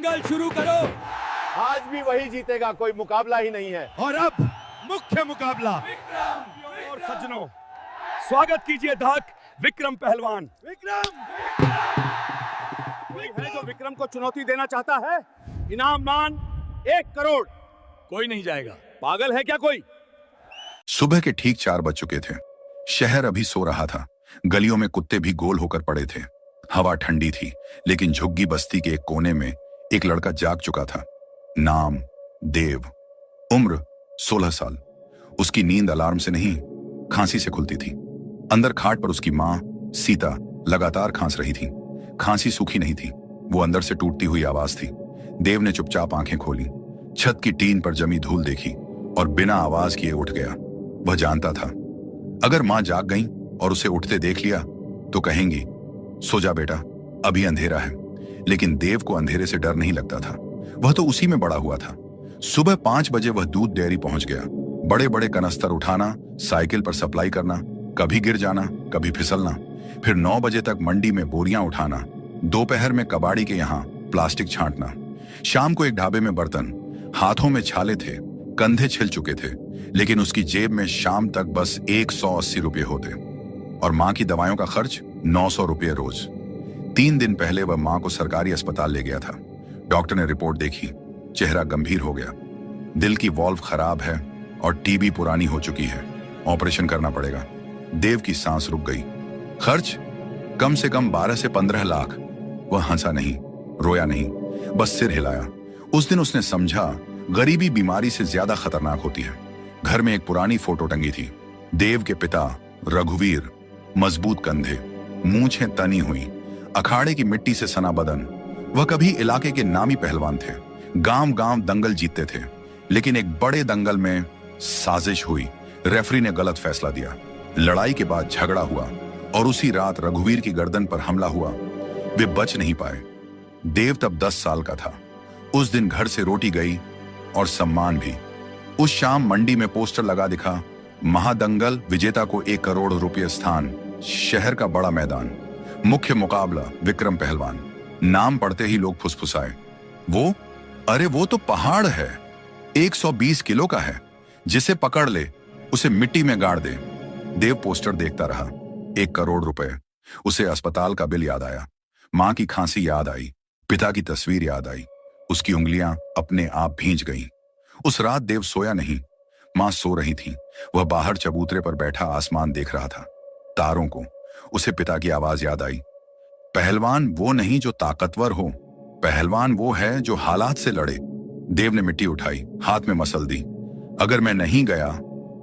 दंगल शुरू करो। आज भी वही जीतेगा, कोई मुकाबला ही नहीं है। और अब मुख्य मुकाबला। और सज्जनों, स्वागत कीजिए धाक विक्रम पहलवान। कोई है जो विक्रम को चुनौती देना चाहता है? इनाम मान 1 करोड़। कोई नहीं जाएगा। पागल है क्या कोई? सुबह के ठीक 4 बज चुके थे। शहर अभी सो रहा था। गलियों में कुत्ते भी गोल होकर पड़े थे। हवा ठंडी थी, लेकिन झुग्गी बस्ती के एक कोने में एक लड़का जाग चुका था। नाम देव, उम्र 16 साल। उसकी नींद अलार्म से नहीं, खांसी से खुलती थी। अंदर खाट पर उसकी मां सीता लगातार खांस रही थी। खांसी सूखी नहीं थी, वो अंदर से टूटती हुई आवाज थी। देव ने चुपचाप आंखें खोली, छत की टीन पर जमी धूल देखी और बिना आवाज किए उठ गया। वह जानता था, अगर मां जाग गई और उसे उठते देख लिया तो कहेंगी, सो जा बेटा, अभी अंधेरा है। लेकिन देव को अंधेरे से डर नहीं लगता था। वह तो उसी में बड़ा हुआ था। सुबह 5 बजे वह दूध डेयरी पहुंच गया। बड़े बड़े कनस्तर उठाना, साइकिल पर सप्लाई करना, कभी गिर जाना, कभी फिसलना। फिर 9 बजे तक मंडी में बोरियां उठाना, दोपहर में कबाड़ी के यहाँ प्लास्टिक छांटना, शाम को एक ढाबे में बर्तन। हाथों में छाले थे, कंधे छिल चुके थे, लेकिन उसकी जेब में शाम तक बस 180 रुपये होते और मां की दवाइयों का खर्च 900 रुपये रोज। 3 दिन पहले वह मां को सरकारी अस्पताल ले गया था। डॉक्टर ने रिपोर्ट देखी, चेहरा गंभीर हो गया। दिल की वॉल्व खराब है और टीबी पुरानी हो चुकी है, ऑपरेशन करना पड़ेगा। देव की सांस रुक गई। खर्च कम से कम 12 से 15 लाख। वह हंसा नहीं, रोया नहीं, बस सिर हिलाया। उस दिन उसने समझा, गरीबी बीमारी से ज्यादा खतरनाक होती है। घर में एक पुरानी फोटो टंगी थी। देव के पिता रघुवीर, मजबूत कंधे, मूंछें तनी हुई, अखाड़े की मिट्टी से सना बदन। वह कभी इलाके के नामी पहलवान थे, गांव गांव दंगल जीतते थे। लेकिन एक बड़े दंगल में साजिश हुई। रेफरी ने गलत फैसला दिया। लड़ाई के बाद झगड़ा हुआ और उसी रात रघुवीर की गर्दन पर हमला हुआ। वे बच नहीं पाए। देव तब 10 साल का था। उस दिन घर से रोटी गई और सम्मान भी। उस शाम मंडी में पोस्टर लगा दिखा, महादंगल विजेता को 1 करोड़ रुपये स्थान, शहर का बड़ा मैदान, मुख्य मुकाबला विक्रम पहलवान। नाम पढ़ते ही लोग फुसफुसाए, वो, अरे वो तो पहाड़ है, 120 किलो का है, जिसे पकड़ ले उसे मिट्टी में गाड़ दे। देव पोस्टर देखता रहा। 1 करोड़ रुपए। उसे अस्पताल का बिल याद आया, मां की खांसी याद आई, पिता की तस्वीर याद आई। उसकी उंगलियां अपने आप भींच गईं। उस रात देव सोया नहीं। मां सो रही थी। वह बाहर चबूतरे पर बैठा आसमान देख रहा था, तारों को। उसे पिता की आवाज याद आई, पहलवान वो नहीं जो ताकतवर हो, पहलवान वो है जो हालात से लड़े। देव ने मिट्टी उठाई, हाथ में मसल दी। अगर मैं नहीं गया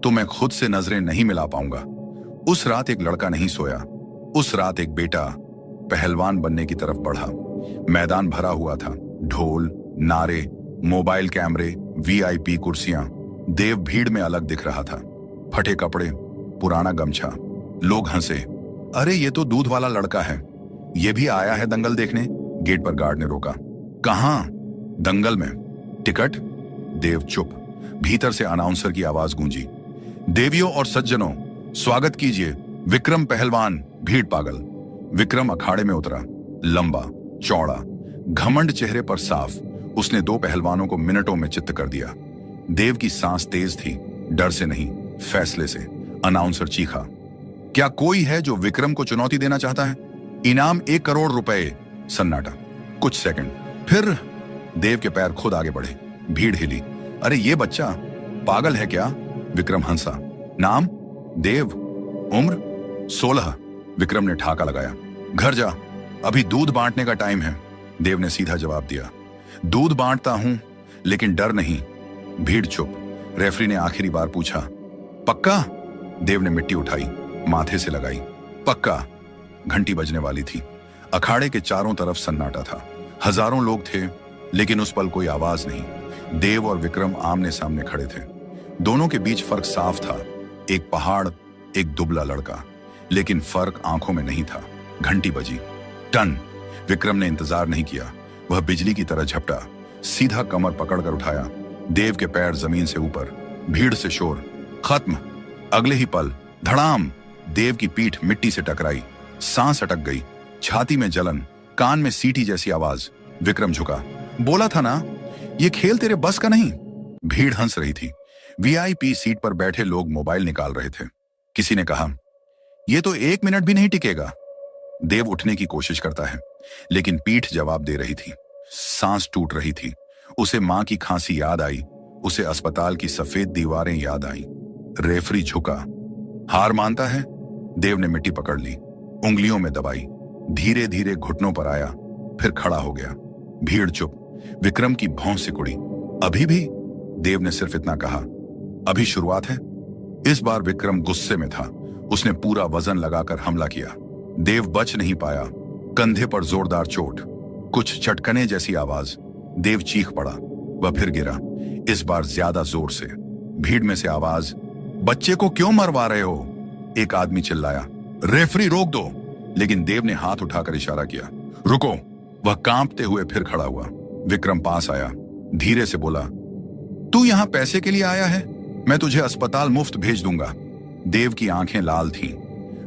तो मैं खुद से नजरें नहीं मिला पाऊंगा। उस रात एक लड़का नहीं सोया। उस रात एक बेटा पहलवान बनने की तरफ बढ़ा। मैदान भरा हुआ था, ढोल, नारे, मोबाइल कैमरे, वीआईपी कुर्सियां। देव भीड़ में अलग दिख रहा था। फटे कपड़े, पुराना गमछा। लोग हंसे, अरे ये तो दूध वाला लड़का है, ये भी आया है दंगल देखने। गेट पर गार्ड ने रोका, कहां? दंगल में। टिकट? देव चुप। भीतर से अनाउंसर की आवाज गूंजी, देवियों और सज्जनों, स्वागत कीजिए विक्रम पहलवान भीड़ पागल। विक्रम अखाड़े में उतरा, लंबा, चौड़ा, घमंड चेहरे पर साफ। उसने 2 पहलवानों को मिनटों में चित्त कर दिया। देव की सांस तेज थी, डर से नहीं, फैसले से। अनाउंसर चीखा, क्या कोई है जो विक्रम को चुनौती देना चाहता है? इनाम 1 करोड़ रुपए। सन्नाटा। कुछ सेकंड, फिर देव के पैर खुद आगे बढ़े। भीड़ हिली, अरे ये बच्चा पागल है क्या? विक्रम हंसा। नाम? देव। उम्र? 16। विक्रम ने ठाका लगाया, घर जा, अभी दूध बांटने का टाइम है। देव ने सीधा जवाब दिया, दूध बांटता हूं, लेकिन डर नहीं। भीड़ चुप। रेफरी ने आखिरी बार पूछा, पक्का? देव ने मिट्टी उठाई, माथे से लगाई, पक्का। घंटी बजने वाली थी। अखाड़े के चारों तरफ सन्नाटा था। हजारों लोग थे, लेकिन उस पल कोई आवाज नहीं। देव और विक्रम आमने सामने खड़े थे। दोनों के बीच फर्क साफ था, एक पहाड़, एक दुबला लड़का। लेकिन फर्क आंखों में नहीं था। घंटी बजी, टन। विक्रम ने इंतजार नहीं किया, वह बिजली की तरह झपटा, सीधा कमर पकड़कर उठाया। देव के पैर जमीन से ऊपर। भीड़ से शोर, खत्म। अगले ही पल धड़ाम, देव की पीठ मिट्टी से टकराई, सांस अटक गई, छाती में जलन, कान में सीटी जैसी आवाज। विक्रम झुका, बोला था ना, ये खेल तेरे बस का नहीं। भीड़ हंस रही थी। वीआईपी सीट पर बैठे लोग मोबाइल निकाल रहे थे। किसी ने कहा, ये तो 1 मिनट भी नहीं टिकेगा। देव उठने की कोशिश करता है, लेकिन पीठ जवाब दे रही थी। सांस टूट रही थी। उसे मां की खांसी याद आई। उसे अस्पताल की सफेद दीवारें याद आई। रेफरी झुका। हार मानता है? देव ने मिट्टी पकड़ ली, उंगलियों में दबाई, धीरे धीरे घुटनों पर आया, फिर खड़ा हो गया। भीड़ चुप। विक्रम की भौं सिकुड़ी। अभी भी? देव ने सिर्फ इतना कहा, अभी शुरुआत है। इस बार विक्रम गुस्से में था। उसने पूरा वजन लगाकर हमला किया। देव बच नहीं पाया। कंधे पर जोरदार चोट, कुछ चटकने जैसी आवाज। देव चीख पड़ा। वह फिर गिरा, इस बार ज्यादा जोर से। भीड़ में से आवाज, बच्चे को क्यों मरवा रहे हो? एक आदमी चिल्लाया। रेफरी रोक दो। लेकिन देव ने हाथ उठाकर इशारा किया, रुको। वह कांपते हुए फिर खड़ा हुआ। विक्रम पास आया, धीरे से बोला, तू यहां पैसे के लिए आया है? मैं तुझे अस्पताल मुफ्त भेज दूंगा। देव की आंखें लाल थीं।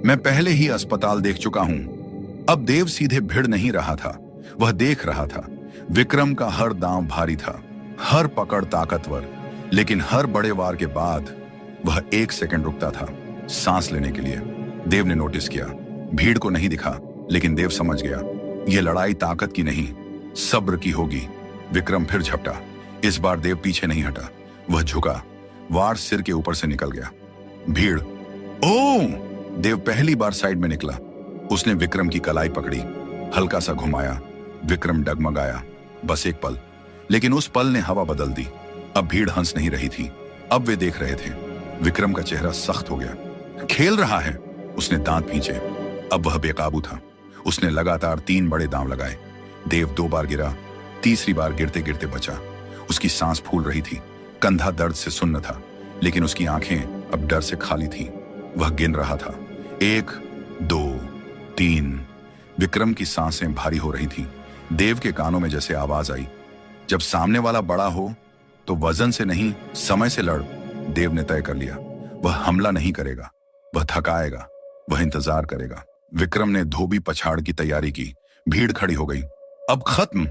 मैं पहले ही अस्पताल देख चुका हूं। अब देव सीधे भिड़ नहीं रहा था, वह देख रहा था। विक्रम का हर दांव भारी था, हर पकड़ ताकतवर, लेकिन हर बड़े वार के बाद वह 1 सेकंड रुकता था, सांस लेने के लिए। देव ने नोटिस किया, भीड़ को नहीं दिखा, लेकिन देव समझ गया, यह लड़ाई ताकत की नहीं, सब्र की होगी। विक्रम फिर झपटा। इस बार देव पीछे नहीं हटा, वह झुका। वार सिर के ऊपर से निकल गया। भीड़, ओ! देव पहली बार साइड में निकला। उसने विक्रम की कलाई पकड़ी, हल्का सा घुमाया। विक्रम डगमगाया, बस एक पल, लेकिन उस पल ने हवा बदल दी। अब भीड़ हंस नहीं रही थी, अब वे देख रहे थे। विक्रम का चेहरा सख्त हो गया। खेल रहा है। उसने दांत भींचे। अब वह बेकाबू था। उसने लगातार 3 बड़े दांव लगाए। देव 2 बार गिरा, तीसरी बार गिरते गिरते बचा। उसकी सांस फूल रही थी, कंधा दर्द से सुन्न था, लेकिन उसकी आंखें अब डर से खाली थीं। वह गिन रहा था, 1, 2, 3। विक्रम की सांसें भारी हो रही थीं। देव के कानों में जैसे आवाज आई, जब सामने वाला बड़ा हो तो वजन से नहीं, समय से लड़। देव ने तय कर लिया, वह हमला नहीं करेगा, वह थकाएगा, वह इंतजार करेगा। विक्रम ने धोबी पछाड़ की तैयारी की। भीड़ खड़ी हो गई। अब खत्म।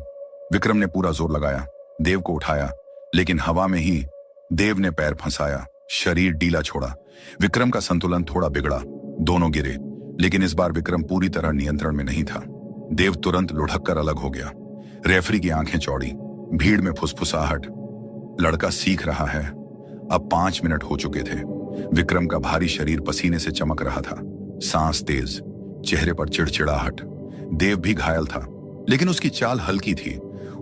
विक्रम ने पूरा जोर लगाया, देव को उठाया, लेकिन हवा में ही देव ने पैर फंसाया, शरीर ढीला छोड़ा। विक्रम का संतुलन थोड़ा बिगड़ा, दोनों गिरे, लेकिन इस बार विक्रम पूरी तरह नियंत्रण में नहीं था। देव तुरंत लुढ़क कर अलग हो गया। रेफरी की आंखें चौड़ी, भीड़ में फुसफुसाहट। लड़का सीख रहा है। अब 5 मिनट हो चुके थे। विक्रम का भारी शरीर पसीने से चमक रहा था, सांस तेज, चेहरे पर चिड़चिड़ाहट। देव भी घायल था, लेकिन उसकी चाल हल्की थी,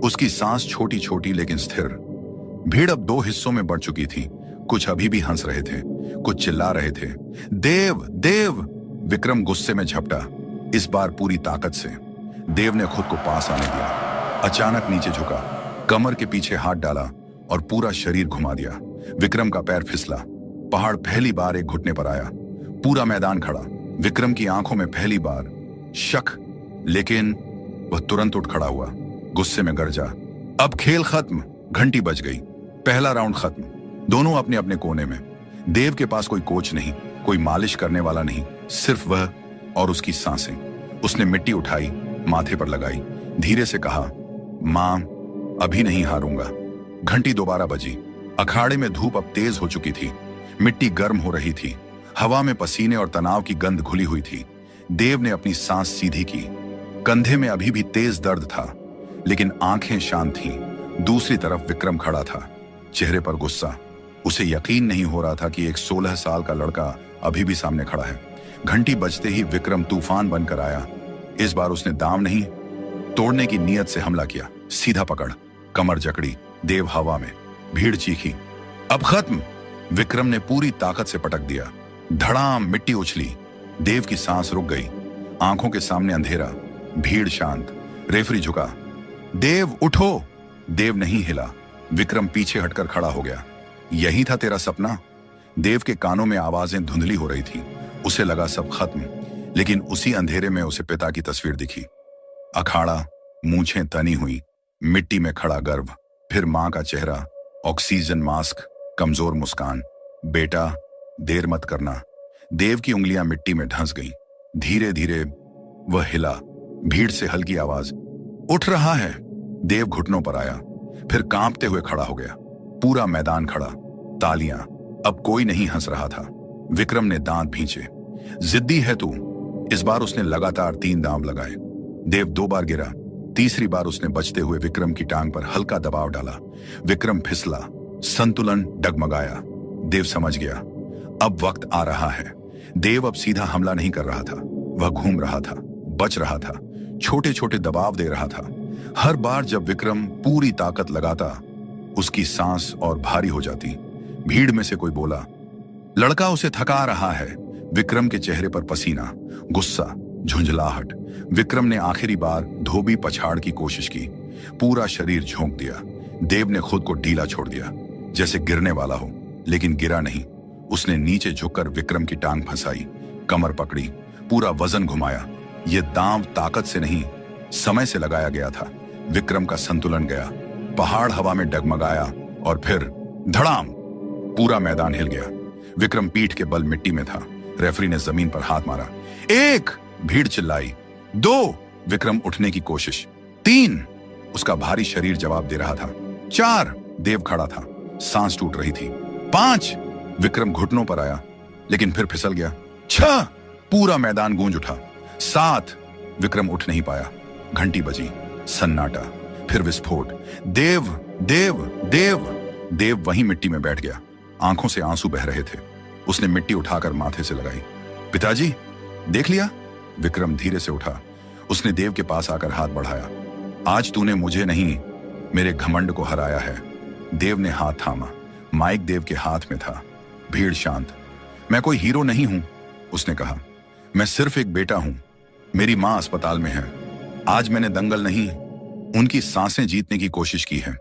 उसकी सांस छोटी छोटी लेकिन स्थिर। भीड़ अब 2 हिस्सों में बढ़ चुकी थी। कुछ अभी भी हंस रहे थे, कुछ चिल्ला रहे थे, देव देव। विक्रम गुस्से में झपटा, इस बार पूरी ताकत से। देव ने खुद को पास आने दिया, अचानक नीचे झुका, कमर के पीछे हाथ डाला और पूरा शरीर घुमा दिया। विक्रम का पैर फिसला, पहाड़ पहली बार एक घुटने पर आया। पूरा मैदान खड़ा। विक्रम की आंखों में पहली बार शक, लेकिन वह तुरंत उठ खड़ा हुआ, गुस्से में गरजा, अब खेल खत्म। घंटी बज गई, पहला राउंड खत्म। दोनों अपने अपने कोने में। देव के पास कोई कोच नहीं, कोई मालिश करने वाला नहीं, सिर्फ वह और उसकी सांसें। उसने मिट्टी उठाई, माथे पर लगाई, धीरे से कहा, मां, अभी नहीं हारूंगा। घंटी दोबारा बजी। अखाड़े में धूप अब तेज हो चुकी थी, मिट्टी गर्म हो रही थी, हवा में पसीने और तनाव की गंध घुली हुई थी। देव ने अपनी सांस सीधी की। कंधे में अभी भी तेज दर्द था, लेकिन आंखें शांत थीं। दूसरी तरफ विक्रम खड़ा था, चेहरे पर गुस्सा। उसे यकीन नहीं हो रहा था कि एक 16 साल का लड़का अभी भी सामने खड़ा है। घंटी बजते ही विक्रम तूफान बनकर आया। इस बार उसने दाम नहीं, तोड़ने की नीयत से हमला किया। सीधा पकड़, कमर जकड़ी, देव हवा में। भीड़ चीखी, अब खत्म। विक्रम ने पूरी ताकत से पटक दिया। धड़ाम, मिट्टी उछली। देव की सांस रुक गई, आंखों के सामने अंधेरा, भीड़ शांत। रेफरी झुका, देव उठो। देव नहीं हिला। विक्रम पीछे हटकर खड़ा हो गया। यही था तेरा सपना? देव के कानों में आवाजें धुंधली हो रही थी। उसे लगा सब खत्म, लेकिन उसी अंधेरे में उसे पिता की तस्वीर दिखी। अखाड़ा, मूंछें तनी हुई, मिट्टी में खड़ा गर्भ, फिर मां का चेहरा, ऑक्सीजन मास्क, कमजोर मुस्कान। बेटा, देर मत करना। देव की उंगलियां मिट्टी में धंस गईं। धीरे धीरे वह हिला। भीड़ से हल्की आवाज, उठ रहा है। देव घुटनों पर आया, फिर कांपते हुए खड़ा हो गया। पूरा मैदान खड़ा, तालियां। अब कोई नहीं हंस रहा था। विक्रम ने दांत भींचे। जिद्दी है तू। इस बार उसने लगातार 3 दांव लगाए। देव 2 बार गिरा। तीसरी बार उसने बचते हुए विक्रम की टांग पर हल्का दबाव डाला। विक्रम फिसला, संतुलन डगमगाया। देव समझ गया, अब वक्त आ रहा है। देव अब सीधा हमला नहीं कर रहा था, वह घूम रहा था, बच रहा था, छोटे छोटे दबाव दे रहा था। हर बार जब विक्रम पूरी ताकत लगाता, उसकी सांस और भारी हो जाती। भीड़ में से कोई बोला, लड़का उसे थका रहा है। विक्रम के चेहरे पर पसीना, गुस्सा, झुंझलाहट। विक्रम ने आखिरी बार धोबी पछाड़ की कोशिश की। पूरा शरीर झोंक दिया। देव ने खुद को ढीला छोड़ दिया, जैसे गिरने वाला हो, लेकिन गिरा नहीं। उसने नीचे झुककर विक्रम की टांग फंसाई, कमर पकड़ी, पूरा वजन घुमाया। यह दांव ताकत से नहीं, समय से लगाया गया था। विक्रम का संतुलन गया, पहाड़ हवा में डगमगाया और फिर धड़ाम, पूरा मैदान हिल गया। विक्रम पीठ के बल मिट्टी में था। रेफरी ने जमीन पर हाथ मारा। 1, भीड़ चिल्लाई। 2, विक्रम उठने की कोशिश। 3, उसका भारी शरीर जवाब दे रहा था। 4, देव खड़ा था, सांस टूट रही थी। 5, विक्रम घुटनों पर आया, लेकिन फिर फिसल गया। 6, पूरा मैदान गूंज उठा। 7, विक्रम उठ नहीं पाया। घंटी बजी, सन्नाटा, फिर विस्फोट। देव देव देव देव वहीं मिट्टी में बैठ गया। आंखों से आंसू बह रहे थे। उसने मिट्टी उठाकर माथे से लगाई। पिताजी, देख लिया? विक्रम धीरे से उठा। उसने देव के पास आकर हाथ बढ़ाया। आज तूने मुझे नहीं, मेरे घमंड को हराया है। देव ने हाथ थामा। माइक देव के हाथ में था। भीड़ शांत। मैं कोई हीरो नहीं हूं, उसने कहा। मैं सिर्फ एक बेटा हूं। मेरी मां अस्पताल में है। आज मैंने दंगल नहीं, उनकी सांसें जीतने की कोशिश की है।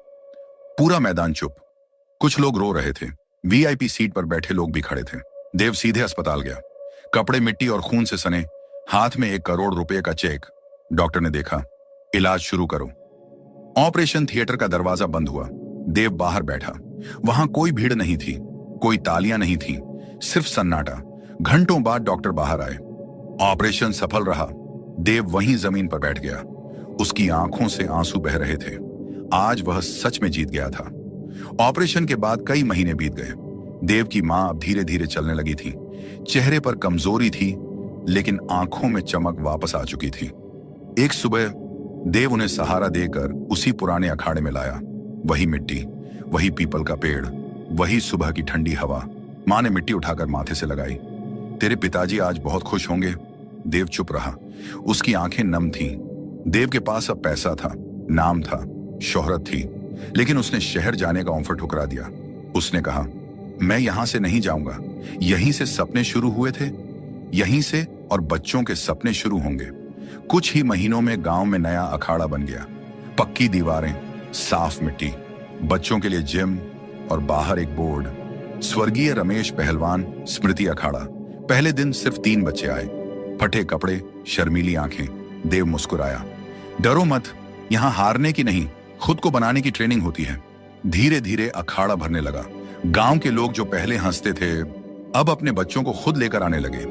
पूरा मैदान चुप। कुछ लोग रो रहे थे। वीआईपी सीट पर बैठे लोग भी खड़े थे। देव सीधे अस्पताल गया। कपड़े मिट्टी और खून से सने, हाथ में 1 करोड़ रुपए का चेक। डॉक्टर ने देखा, इलाज शुरू करो। ऑपरेशन थिएटर का दरवाजा बंद हुआ। देव बाहर बैठा। वहां कोई भीड़ नहीं थी, कोई तालियां नहीं थी, सिर्फ सन्नाटा। घंटों बाद डॉक्टर बाहर आए। ऑपरेशन सफल रहा। देव वहीं जमीन पर बैठ गया। उसकी आंखों से आंसू बह रहे थे। आज वह सच में जीत गया था। ऑपरेशन के बाद कई महीने बीत गए। देव की मां अब धीरे धीरे चलने लगी थी। चेहरे पर कमजोरी थी, लेकिन आंखों में चमक वापस आ चुकी थी। एक सुबह देव उन्हें सहारा देकर उसी पुराने अखाड़े में लाया। वही मिट्टी, वही पीपल का पेड़, वही सुबह की ठंडी हवा। मां ने मिट्टी उठाकर माथे से लगाई। तेरे पिताजी आज बहुत खुश होंगे। देव चुप रहा। उसकी आंखें नम थीं। देव के पास अब पैसा था, नाम था, शोहरत थी, लेकिन उसने शहर जाने का ऑफर ठुकरा दिया। उसने कहा, मैं यहां से नहीं जाऊंगा। यहीं से सपने शुरू हुए थे, यहीं से और बच्चों के सपने शुरू होंगे। कुछ ही महीनों में गांव में नया अखाड़ा बन गया। पक्की दीवारें, साफ मिट्टी, बच्चों के लिए जिम और बाहर एक बोर्ड, स्वर्गीय रमेश पहलवान स्मृति अखाड़ा। पहले दिन सिर्फ 3 बच्चे आए। फटे कपड़े, शर्मीली आंखें। देव मुस्कुराया। डरो मत, यहां हारने की नहीं, खुद को बनाने की ट्रेनिंग होती है। धीरे धीरे अखाड़ा भरने लगा। गांव के लोग जो पहले हंसते थे, अब अपने बच्चों को खुद लेकर आने लगे।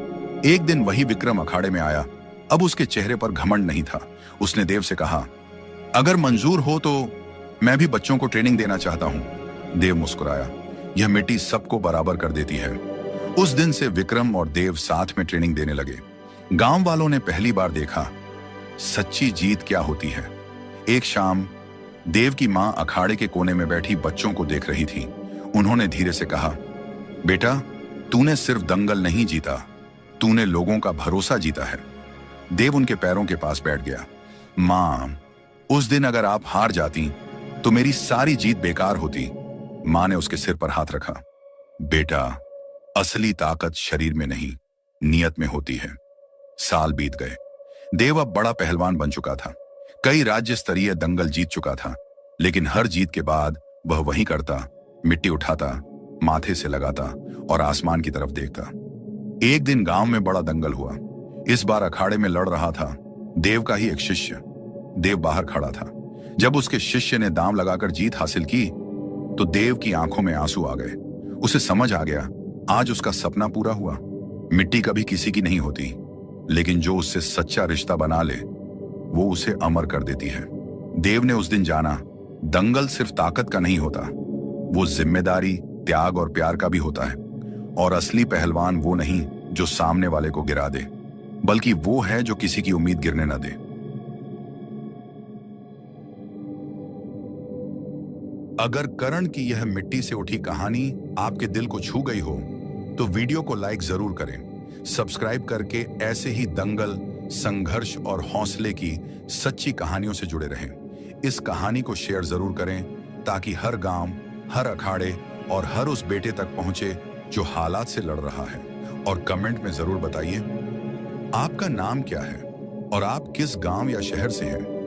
एक दिन वही विक्रम अखाड़े में आया। अब उसके चेहरे पर घमंड नहीं था। उसने देव से कहा, अगर मंजूर हो तो मैं भी बच्चों को ट्रेनिंग देना चाहता हूं। देव मुस्कुराया। यह मिट्टी सबको बराबर कर देती है। उस दिन से विक्रम और देव साथ में ट्रेनिंग देने लगे। गांव वालों ने पहली बार देखा सच्ची जीत क्या होती है। एक शाम देव की मां अखाड़े के कोने में बैठी बच्चों को देख रही थी। उन्होंने धीरे से कहा, बेटा, तूने सिर्फ दंगल नहीं जीता, तूने लोगों का भरोसा जीता है। देव उनके पैरों के पास बैठ गया। मां, उस दिन अगर आप हार जाती तो मेरी सारी जीत बेकार होती। मां ने उसके सिर पर हाथ रखा। बेटा, असली ताकत शरीर में नहीं, नियत में होती है। साल बीत गए। देव अब बड़ा पहलवान बन चुका था। कई राज्य स्तरीय दंगल जीत चुका था, लेकिन हर जीत के बाद वह वही करता, मिट्टी उठाता, माथे से लगाता और आसमान की तरफ देखता। एक दिन गांव में बड़ा दंगल हुआ। इस बार अखाड़े में लड़ रहा था देव का ही एक शिष्य। देव बाहर खड़ा था। जब उसके शिष्य ने दांव लगाकर जीत हासिल की तो देव की आंखों में आंसू आ गए। उसे समझ आ गया, आज उसका सपना पूरा हुआ। मिट्टी कभी किसी की नहीं होती, लेकिन जो उससे सच्चा रिश्ता बना ले वो उसे अमर कर देती है। देव ने उस दिन जाना, दंगल सिर्फ ताकत का नहीं होता, वो जिम्मेदारी, त्याग और प्यार का भी होता है। और असली पहलवान वो नहीं जो सामने वाले को गिरा दे, बल्कि वो है जो किसी की उम्मीद गिरने न दे। अगर करण की यह मिट्टी से उठी कहानी आपके दिल को छू गई हो तो वीडियो को लाइक जरूर करें। सब्सक्राइब करके ऐसे ही दंगल, संघर्ष और हौसले की सच्ची कहानियों से जुड़े रहें। इस कहानी को शेयर जरूर करें ताकि हर गांव, हर अखाड़े और हर उस बेटे तक पहुंचे जो हालात से लड़ रहा है। और कमेंट में जरूर बताइए आपका नाम क्या है और आप किस गांव या शहर से हैं।